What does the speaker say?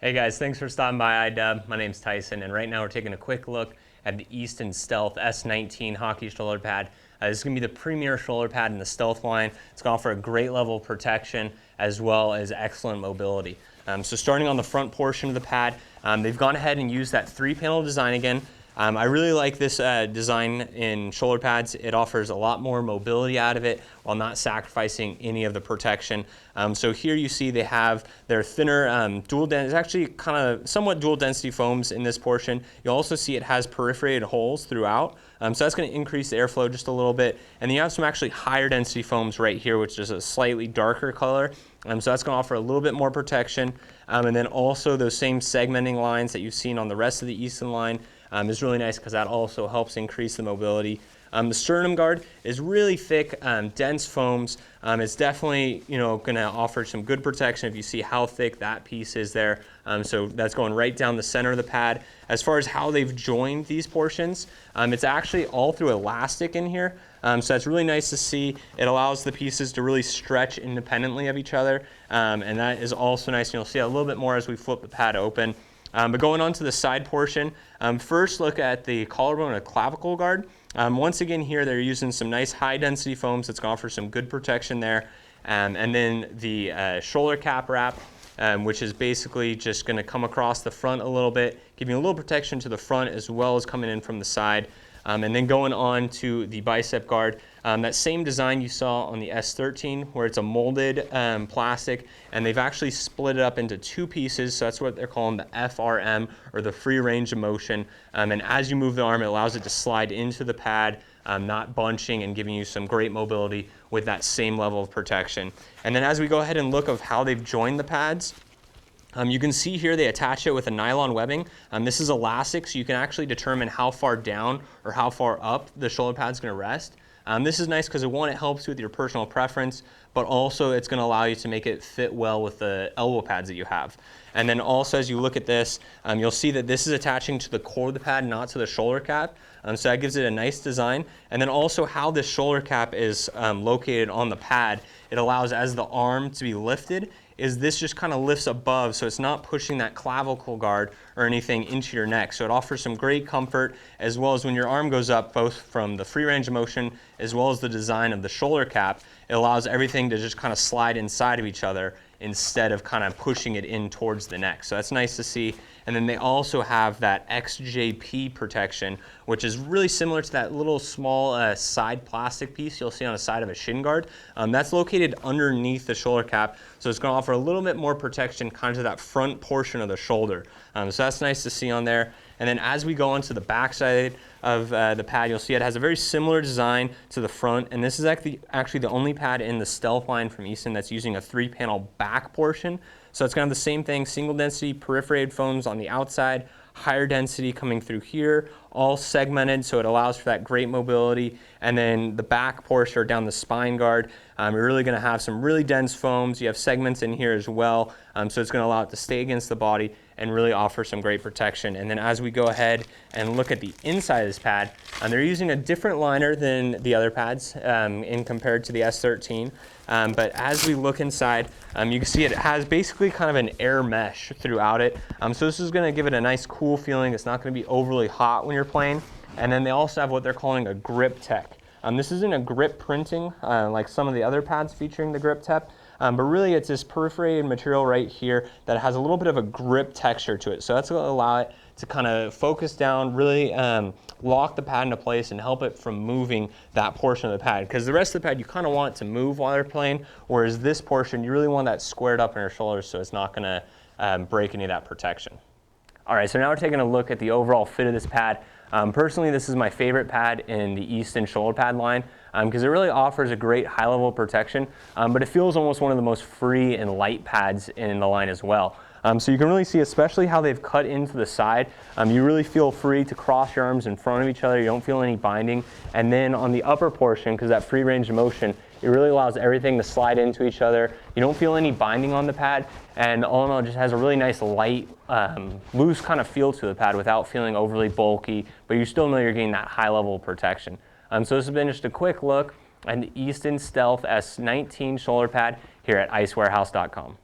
Hey guys, thanks for stopping by iDub. My name's Tyson, and right now we're taking a quick look at the Easton Stealth S19 hockey shoulder pad. This is going to be the premier shoulder pad in the Stealth line. It's going to offer a great level of protection as well as excellent mobility. So starting on the front portion of the pad, they've gone ahead and used that 3-panel design again. I really like this design in shoulder pads. It offers a lot more mobility out of it while not sacrificing any of the protection. So here you see they have their thinner dual density, it's actually kind of somewhat dual density foams in this portion. You'll also see it has perforated holes throughout. So that's going to increase the airflow just a little bit. And then you have some actually higher density foams right here, which is a slightly darker color. So that's going to offer a little bit more protection. And then also those same segmenting lines that you've seen on the rest of the Easton line is really nice because that also helps increase the mobility. The sternum guard is really thick, dense foams. It's definitely going to offer some good protection if you see how thick that piece is there. So that's going right down the center of the pad. As far as how they've joined these portions, it's actually all through elastic in here. So that's really nice to see. It allows the pieces to really stretch independently of each other. And that is also nice. And you'll see a little bit more as we flip the pad open. But going on to the side portion, first look at the collarbone and clavicle guard. Once again here they're using some nice high density foams that's going to offer some good protection there. And then the shoulder cap wrap, which is basically just going to come across the front a little bit, giving a little protection to the front as well as coming in from the side. And then going on to the bicep guard, that same design you saw on the S13 where it's a molded plastic, and they've actually split it up into 2 pieces, so that's what they're calling the FRM, or the free range of motion. And as you move the arm, it allows it to slide into the pad, not bunching and giving you some great mobility with that same level of protection. And then as we go ahead and look of how they've joined the pads, you can see here they attach it with a nylon webbing. This is elastic, so you can actually determine how far down or how far up the shoulder pad is going to rest. This is nice because it helps with your personal preference, but also it's going to allow you to make it fit well with the elbow pads that you have. And then also as you look at this, you'll see that this is attaching to the core of the pad, not to the shoulder cap. So that gives it a nice design. And then also how this shoulder cap is located on the pad, it allows as the arm to be lifted, is this just kind of lifts above, so it's not pushing that clavicle guard or anything into your neck. So it offers some great comfort, as well as when your arm goes up, both from the free range of motion as well as the design of the shoulder cap, it allows everything to just kind of slide inside of each other instead of kind of pushing it in towards the neck. So that's nice to see. And then they also have that XJP protection, which is really similar to that little small side plastic piece you'll see on the side of a shin guard. That's located underneath the shoulder cap, so it's going to offer a little bit more protection kind of to that front portion of the shoulder. So that's nice to see on there. And then as we go onto the back side of the pad, you'll see it has a very similar design to the front, and this is actually the only pad in the Stealth line from Easton that's using a 3-panel back portion. So it's going to have the same thing, single density perforated foams on the outside, higher density coming through here, all segmented, so it allows for that great mobility. And then the back portion or down the spine guard, you're really going to have some really dense foams. You have segments in here as well, so it's going to allow it to stay against the body and really offer some great protection. And then as we go ahead and look at the inside of this pad, they're using a different liner than the other pads in compared to the S13. But as we look inside, you can see it has basically kind of an air mesh throughout it. So this is going to give it a nice cool feeling. It's not going to be overly hot when you're playing. And then they also have what they're calling a grip tech. This isn't a grip printing like some of the other pads featuring the grip tech. But really it's this perforated material right here that has a little bit of a grip texture to it. So that's going to allow it to kind of focus down, really lock the pad into place and help it from moving that portion of the pad. Because the rest of the pad you kind of want it to move while you're playing, whereas this portion you really want that squared up in your shoulders so it's not going to break any of that protection. All right, so now we're taking a look at the overall fit of this pad. Personally, this is my favorite pad in the Easton shoulder pad line because it really offers a great high level of protection, but it feels almost one of the most free and light pads in the line as well. So you can really see, especially how they've cut into the side, you really feel free to cross your arms in front of each other. You don't feel any binding. And then on the upper portion, because that free range of motion, it really allows everything to slide into each other. You don't feel any binding on the pad, and all in all, it just has a really nice light, loose kind of feel to the pad without feeling overly bulky, but you still know you're getting that high level of protection. So this has been just a quick look at the Easton Stealth S19 shoulder pad here at icewarehouse.com.